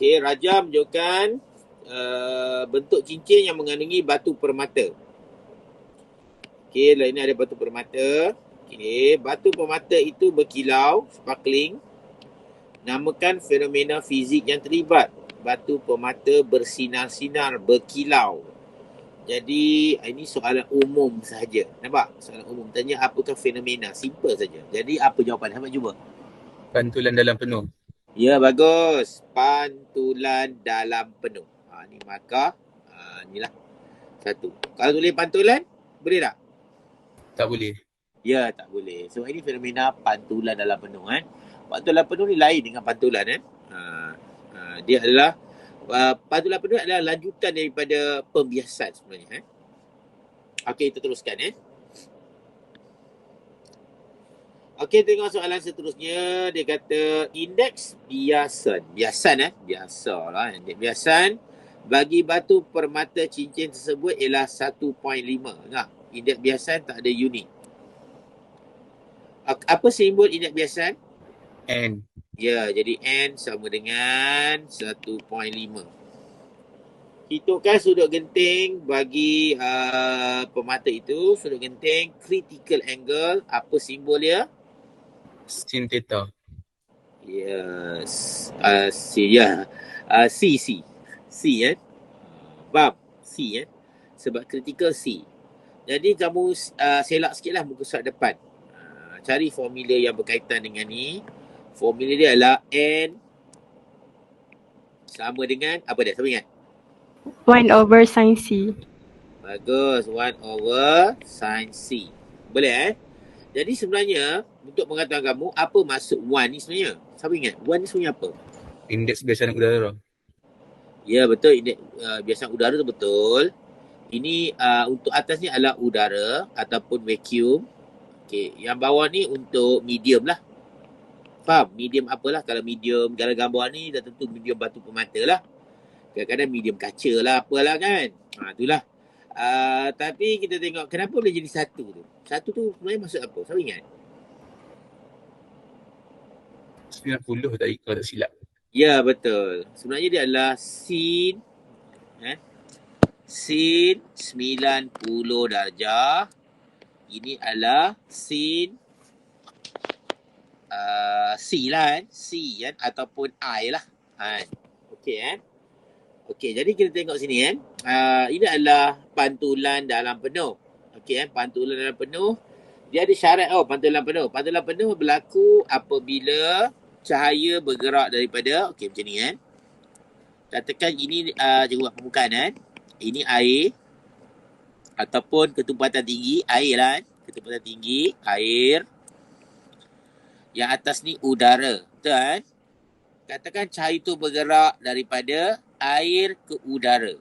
Okey, Raja menunjukkan bentuk cincin yang mengandungi batu permata. Okey, lah ini ada batu permata. Okey, batu permata itu berkilau, sparkling. Namakan fenomena fizik yang terlibat. Batu permata bersinar-sinar, berkilau. Jadi, ini soalan umum sahaja. Nampak? Soalan umum. Tanya apakah fenomena. Simple saja. Jadi, apa jawapan? Hamid cuba. Pantulan dalam penuh. Ya, bagus. Pantulan dalam penuh. Ni markah. Inilah. Satu. Kalau tulis pantulan, boleh tak? Tak boleh. Ya, tak boleh. So, ini fenomena pantulan dalam penuh. Pantulan penuh ni lain dengan pantulan. Dia adalah pantulan penuh adalah lanjutan daripada pembiasan sebenarnya. Okey, kita teruskan. Okey, tengok soalan seterusnya. Dia kata indeks biasan. Biasalah. Indeks biasan bagi batu permata cincin tersebut ialah 1.5. Ingat, indeks biasan tak ada unit. Apa simbol indeks biasan? N. Ya, jadi N sama dengan 1.5. Hitungkan sudut genting bagi permata itu. Sudut genting critical angle. Apa simbol dia? Sin theta. Yes. C. C Faham? C Sebab critical C. Jadi kamu selak sikit lah muka surat depan. Cari formula yang berkaitan dengan ni. Formula dia adalah N sama dengan apa dia? Siapa ingat? 1/sin C. Bagus. 1/sin C. Boleh Jadi sebenarnya untuk pengetahuan kamu, apa maksud 1 ni sebenarnya? Siapa ingat? 1 ni sebenarnya apa? Indeks biasan udara. Ya, betul. Indeks biasan udara tu betul. Ini untuk atas ni adalah udara ataupun vacuum. Okey, yang bawah ni untuk medium lah. Faham? Medium apalah. Kalau medium dalam gambar ni dah tentu medium batu permata lah. Kadang-kadang medium kaca lah, apalah kan. Itulah. Tapi kita tengok kenapa boleh jadi satu tu. Satu tu sebenarnya maksud apa? Siapa ingat? 90 tadi kalau tak silap. Ya, betul. Sebenarnya dia adalah sin 90 darjah. Ini adalah sin C lah C ataupun I lah Okey Okey, jadi kita tengok sini ini adalah pantulan dalam penuh. Okey pantulan dalam penuh. Dia ada syarat pantulan penuh. Pantulan penuh berlaku apabila cahaya bergerak daripada macam ni Katakan ini cikgu buat permukaan ini air ataupun ketumpatan tinggi air lah ketumpatan tinggi air. Yang atas ni udara. Betul Katakan cahaya tu bergerak daripada air ke udara.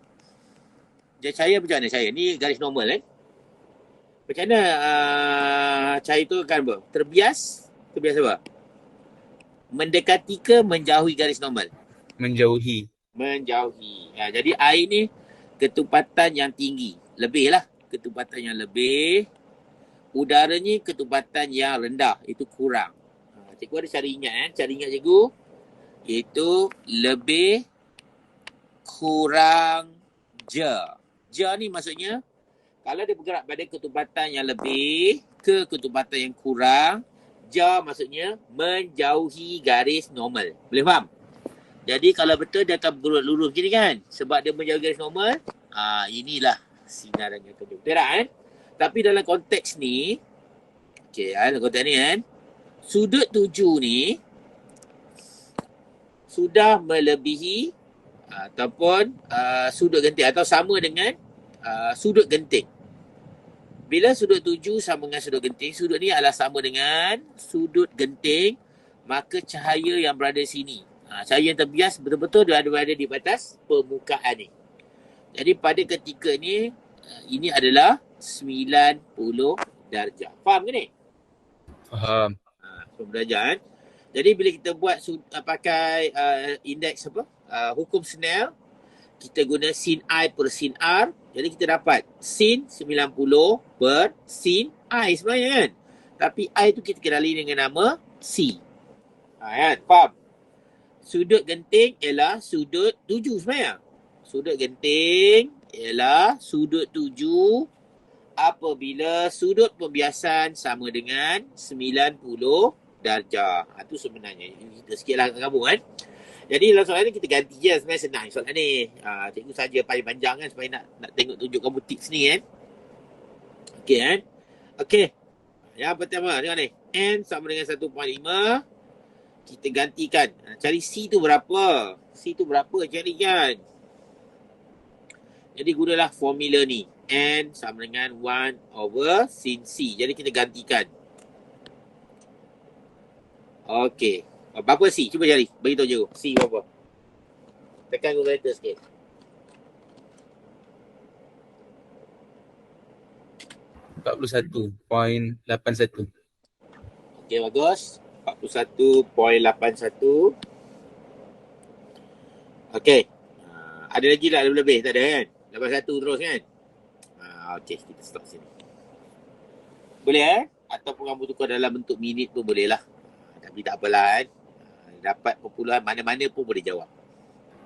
Jadi cahaya macam mana cahaya? Ni garis normal Macam mana cahaya tu akan apa? Terbias apa? Mendekati ke menjauhi garis normal? Menjauhi. Jadi air ni ketumpatan yang tinggi. Lebih lah. Ketumpatan yang lebih. Udara ni ketumpatan yang rendah. Itu kurang. Cikgu ada cara ingat Cara ingat cikgu iaitu lebih kurang ja. Ja ni maksudnya kalau dia bergerak pada ketumpatan yang lebih ke ketumpatan yang kurang, ja maksudnya menjauhi garis normal. Boleh faham? Jadi kalau betul dia akan berlurus gini kan? Sebab dia menjauhi garis normal, inilah sinaran yang kedua. Betul tak Tapi dalam konteks ni, dalam konteks ni sudut tuju ni sudah melebihi ataupun sudut genting atau sama dengan sudut genting. Bila sudut tuju sama dengan sudut genting, sudut ni adalah sama dengan sudut genting, maka cahaya yang berada di sini, cahaya yang terbias betul-betul dia berada di batas permukaan ni. Jadi pada ketika ni, ini adalah 90 darjah. Faham ke ni? Faham. 90 darjah Jadi bila kita buat pakai indeks hukum Snell, kita guna sin I per sin R. Jadi kita dapat sin 90 per sin I sebenarnya kan. Tapi I tu kita kenali dengan nama C. Faham? Sudut genting ialah sudut 7 sebenarnya. Sudut genting ialah sudut 7 apabila sudut pembiasan sama dengan 90 darjah. Itu sebenarnya. Kita sikit lah kat kamu kan. Jadi dalam soalan ni kita ganti je. Sebenarnya senang soalan ni. Cikgu saja panjang kan supaya nak tengok tunjuk kamu tips ni kan. Okey kan. Okey. Yang pertama tengok ni. N sama dengan 1.5. Kita gantikan. Cari C tu berapa. C tu berapa cari kan. Jadi gunalah formula ni. N sama dengan 1 sin C. Jadi kita gantikan. Okey. Berapa C? Cuba cari. Beritahu je. C berapa? Tekan calculator sikit. .81. Okey, bagus. 41.81. Okey. Ada lagi tak lebih-lebih? Tak ada kan? 81 terus kan? Okey, kita stop sini. Boleh Ataupun kamu tukar dalam bentuk minit pun boleh lah. Tapi tak apalah kan? Dapat perpuluhan mana-mana pun boleh jawab.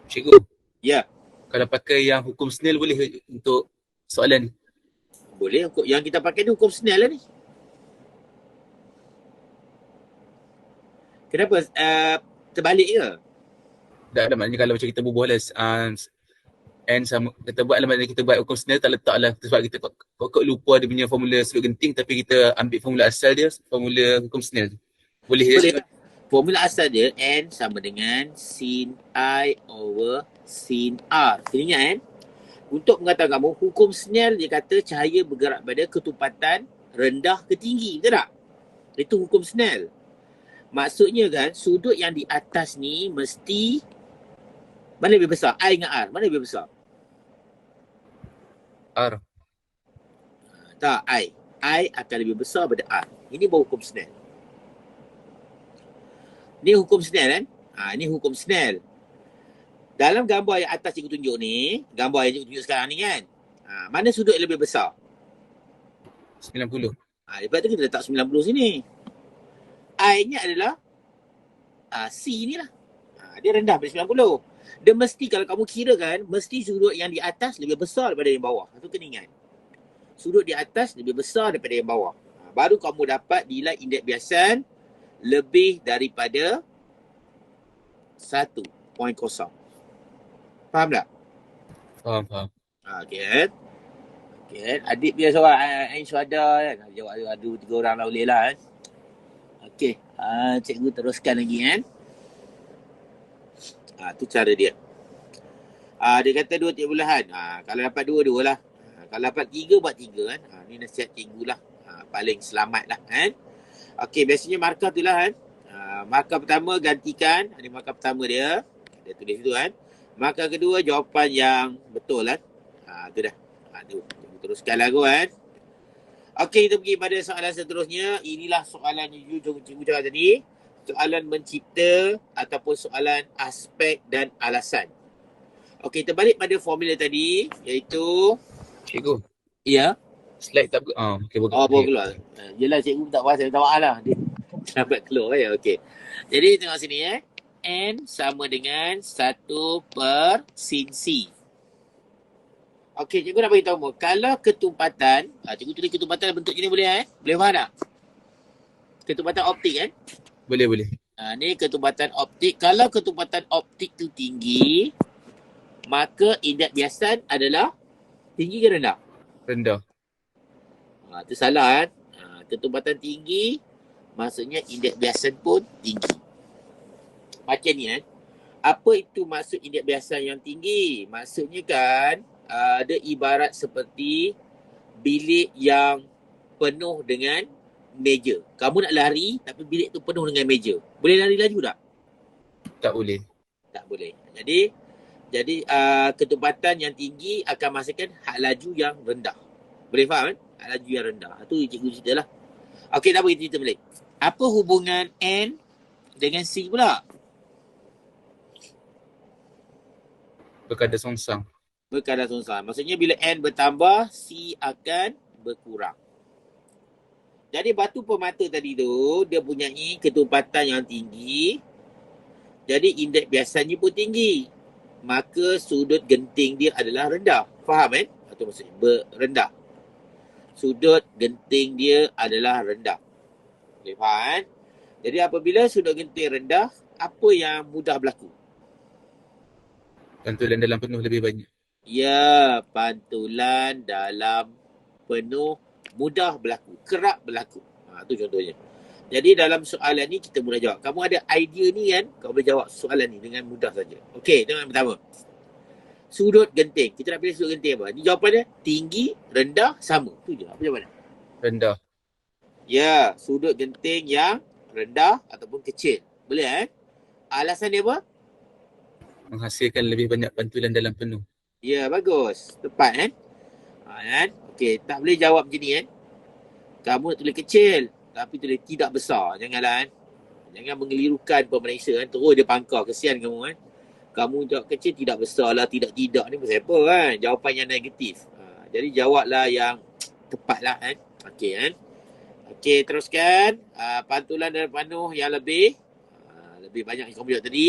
Cikgu, Ya, kalau pakai yang hukum Snell boleh ke untuk soalan ni? boleh. Yang kita pakai ni hukum Snell lah ni. Kenapa? Terbalik ke? Tak ada maknanya kalau macam kita berbual lah, N sama, kita buat lah maknanya kita buat hukum Snell tak letak lah sebab kita kok lupa dia punya formula sudut genting tapi kita ambil formula asal dia, formula hukum Snell tu. Boleh je? Boleh. Formula asal dia N sama dengan sin I over sin R. Kena ingat kan? Untuk mengatakan kamu, hukum Snell dia kata cahaya bergerak pada ketupatan rendah ke tinggi. Betul tak? Itu hukum Snell. Maksudnya kan, sudut yang di atas ni mesti mana lebih besar? I dengan R. Mana lebih besar? R. Tak, I. I akan lebih besar daripada R. Ini baru hukum Snell. Ni hukum Snell kan? Ni hukum Snell. Dalam gambar yang atas cikgu tunjuk ni, gambar yang cikgu tunjuk sekarang ni kan, mana sudut yang lebih besar? 90. Lepas tu kita letak 90 sini. I-nya adalah C ni lah. Dia rendah daripada 90. Dia mesti, kalau kamu kira kan, mesti sudut yang di atas lebih besar daripada yang bawah. Itu kena ingat. Sudut di atas lebih besar daripada yang bawah. Baru kamu dapat nilai indeks biasan lebih daripada 1.0. Faham tak? Faham. Okey kan? Okey kan? Adik punya soalan Ain Syuhada kan? Jawab ada 3 orang lah boleh lah kan? Okey. Cikgu teruskan lagi kan? Tu cara dia. Dia kata 2 tiap bulahan. Kalau dapat 2 lah. Kalau dapat 3 buat 3 kan? Ni nasihat cikgu lah. Paling selamat lah kan? Okey, biasanya markah tu lah kan? Markah pertama gantikan. Ini markah pertama dia. Dia tulis tu kan? Markah kedua jawapan yang betul kan? Tu dah. Tu. Teruskan lagu kan? Okey, kita pergi pada soalan seterusnya. Inilah soalan yang cikgu cakap tadi. Soalan mencipta ataupun soalan aspek dan alasan. Okey, kita balik pada formula tadi, iaitu... Cikgu, Ya? slide tak okey, baru keluar. Yelah, cikgu tak puas, saya minta maaf lah. Dia lambat keluar ya. Okey. Jadi, tengok sini N sama dengan 1 per sin C. Okey, cikgu nak beritahu kamu. Kalau ketumpatan, cikgu tulis ketumpatan bentuk ni boleh Boleh faham tak? Ketumpatan optik kan? Boleh. Ni ketumpatan optik. Kalau ketumpatan optik tu tinggi, maka indeks biasan adalah tinggi ke rendah? Rendah. Itu salah kan? Ketumpatan tinggi, maksudnya indeks biasan pun tinggi. Macam ni kan? Apa itu maksud indeks biasan yang tinggi? Maksudnya kan, dia ibarat seperti bilik yang penuh dengan meja. Kamu nak lari tapi bilik tu penuh dengan meja. Boleh lari laju tak? Tak boleh. Tak boleh. Jadi ketumpatan yang tinggi akan menghasilkan had laju yang rendah. Boleh faham kan? Had laju yang rendah. Itu cikgu cerita lah. Okey, dah bagi cerita balik. Apa hubungan N dengan C pula? Berkadar songsang. Berkadar songsang. Maksudnya bila N bertambah, C akan berkurang. Jadi batu permata tadi tu, dia punya ketumpatan yang tinggi. Jadi indeks biasanya pun tinggi. Maka sudut genting dia adalah rendah. Faham kan? Atau maksudnya rendah. Sudut genting dia adalah rendah. Boleh faham kan? Jadi apabila sudut genting rendah, apa yang mudah berlaku? Pantulan dalam penuh lebih banyak. Ya, pantulan dalam penuh mudah berlaku. Kerap berlaku. Itu contohnya. Jadi dalam soalan ni kita mula jawab. Kamu ada idea ni kan? Kau boleh jawab soalan ni dengan mudah saja. Okey, tengok yang pertama. Sudut genting. Kita nak pilih sudut genting apa? Ni jawapannya tinggi, rendah, sama. Tu je. Apa jawapannya? Rendah. Ya, sudut genting yang rendah ataupun kecil. Boleh alasan dia apa? Menghasilkan lebih banyak pantulan dalam penuh. Ya, bagus. Tepat kan? Okey, tak boleh jawab macam ni kan? Kamu nak tulis kecil, tapi tulis tidak besar. Janganlah kan? Jangan mengelirukan pemeriksa kan? Terus dia pangkar. Kesian kamu kan? Kamu jawab kecil, tidak besar lah, tidak ni pasal apa kan? Jawapan yang negatif. Jadi jawablah yang tepat lah kan? Okey kan? Okey, teruskan. Pantulan dalam penuh yang lebih. Lebih banyak yang kamu jawab tadi.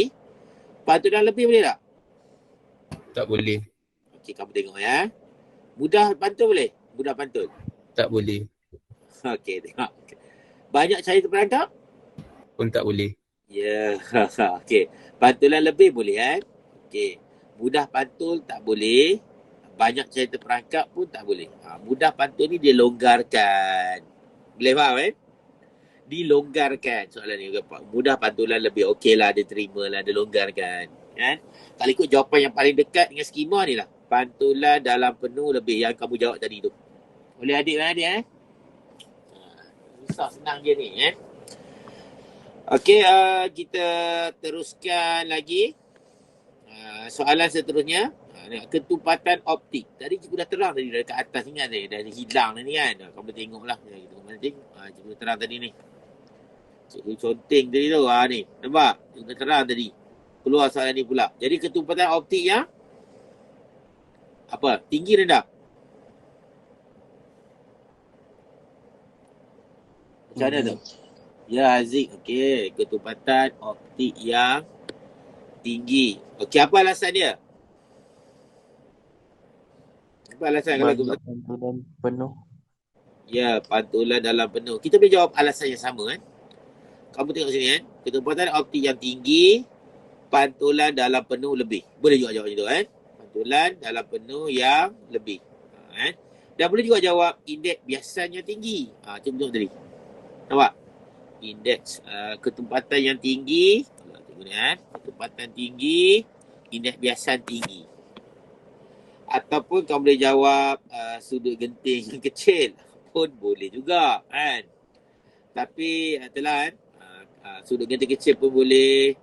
Pantulan lebih boleh tak? Tak boleh. Okey, kamu tengok ya. Mudah pantul boleh? Mudah pantul. Tak boleh. Okey, tengok. Banyak cahaya terperangkap? Pun tak boleh. Ya. Okey. Pantulan lebih boleh kan? Okey. Mudah pantul tak boleh. Banyak cahaya terperangkap pun tak boleh. Mudah pantul ni dia longgarkan. Boleh faham kan? Dilonggarkan soalan ni. Mudah pantulan lebih okey lah, dia terima lah, dia longgarkan. Kan? Kalau ikut jawapan yang paling dekat dengan skema ni lah. Pantulan dalam penuh lebih yang kamu jawab tadi tu. Boleh adik-adik susah senang je ni Okey, kita teruskan lagi. Soalan seterusnya. Ketumpatan optik. Tadi cikgu dah terang tadi dekat atas ni kan. Dah hilang ni kan. Kamu tengoklah. Cikgu dah terang tadi ni. Cikgu conteng tadi tu. Ni. Nampak? Cikgu dah terang tadi. Keluar soalan ni pula. Jadi ketumpatan optik yang apa? Tinggi rendah? Macam mana tu? Ya, Haziq. Okey. Ketumpatan optik yang tinggi. Okey, apa alasan dia? Apa alasan kalau pantulan penuh? Ya, pantulan dalam penuh. Kita boleh jawab alasan yang sama kan? Kamu tengok sini kan? Ketumpatan optik yang tinggi, pantulan dalam penuh lebih. Boleh juga jawab macam tu kan? Pantulan dalam penuh yang lebih. Kan? Dan boleh juga jawab indeks biasanya tinggi. Cuba tengok tadi. Nampak? Indeks ketumpatan yang tinggi. Ketumpatan tinggi, indeks biasa tinggi. Ataupun kamu boleh jawab sudut genting yang kecil pun boleh juga kan. Tapi itulah kan, sudut genting kecil pun boleh.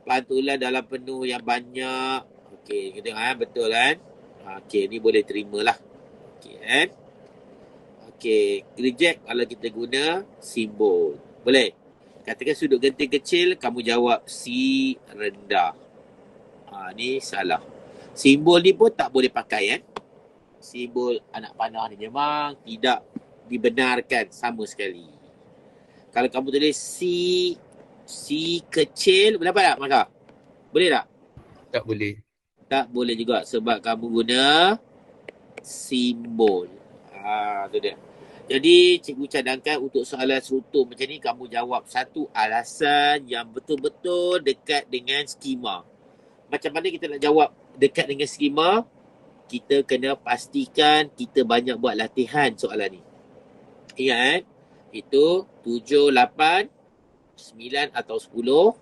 Pantulan dalam penuh yang banyak. Okey, kita tengok betul kan. Okey, ni boleh terimalah. Okey kan. Okey, reject kalau kita guna simbol. Boleh. Katakan sudut genting kecil, kamu jawab C rendah. Ni salah. Simbol ni pun tak boleh pakai Simbol anak panah ni memang tidak dibenarkan sama sekali. Kalau kamu tulis C kecil, boleh apa tak Maka? Boleh tak? Tak boleh. Tak boleh juga sebab kamu guna simbol. Tu dia. Jadi cikgu cadangkan untuk soalan serutum macam ni kamu jawab satu alasan yang betul-betul dekat dengan skema. Macam mana kita nak jawab dekat dengan skema? Kita kena pastikan kita banyak buat latihan soalan ni. Ingat itu 7, 8, 9 atau 10.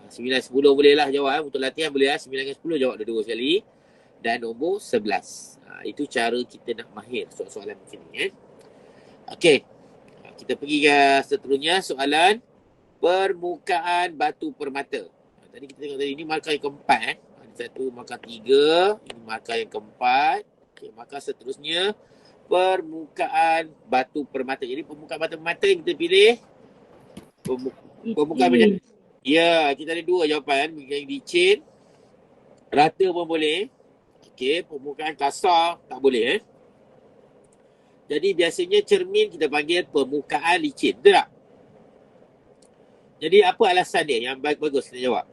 9, 10 boleh lah jawab. Untuk latihan boleh lah. 9 dengan 10 jawab dua-dua sekali. Dan nombor 11. Itu cara kita nak mahir soalan macam ni. Okey. Kita pergi ke seterusnya soalan permukaan batu permata. Tadi kita tengok tadi ni markah yang keempat Ada satu markah 3, ini markah yang keempat. Okey, markah seterusnya permukaan batu permata. Jadi permukaan batu permata yang kita pilih permukaan macam ya, kita ada dua jawapan yang licin. Rata pun boleh. Okey, permukaan kasar tak boleh Jadi biasanya cermin kita panggil permukaan licin. Betul tak? Jadi apa alasan dia yang bagus kita jawab?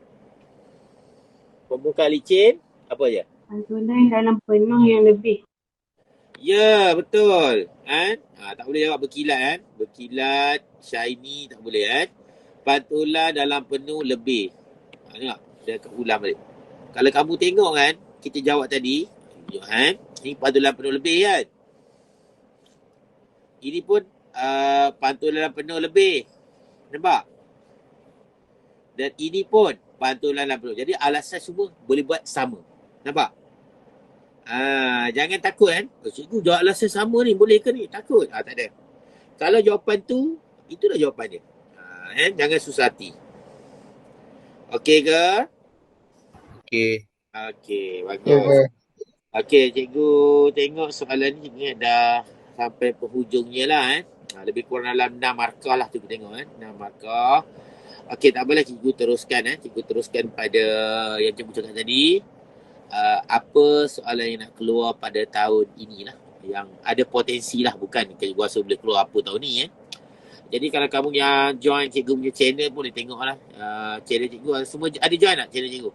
Permukaan licin, apa je? Pantulan dalam penuh yang lebih. Ya, betul. Kan? Tak boleh jawab berkilat kan? Berkilat, shiny tak boleh kan? Pantulan dalam penuh lebih. Tengok, dia akan ulang balik. Kalau kamu tengok kan, kita jawab tadi, tunjuk kan? Ni pantulan penuh lebih kan? Ini pun pantulan dalam penuh lebih. Nampak? Dan ini pun pantulan dalam penuh. Jadi alasan semua boleh buat sama. Nampak? Jangan takut kan. Cikgu jawab alasan sama ni, boleh ke ni? Takut. Tak ada. Kalau jawapan tu, itulah jawapan dia. Jangan susah hati. Okey ke? Okey. Okey, bagus. Ya. Okey, cikgu tengok soalan ni cikgu dah sampai penghujungnya lah lebih kurang dalam 6 markah lah cikgu tengok 6 markah. Okey, tak apalah cikgu teruskan cikgu teruskan pada yang cikgu cakap tadi. Apa soalan yang nak keluar pada tahun inilah yang ada potensi lah, bukan cikgu rasa boleh keluar apa tahun ni Jadi kalau kamu yang join cikgu punya channel boleh tengok lah channel cikgu semua ada join tak channel cikgu?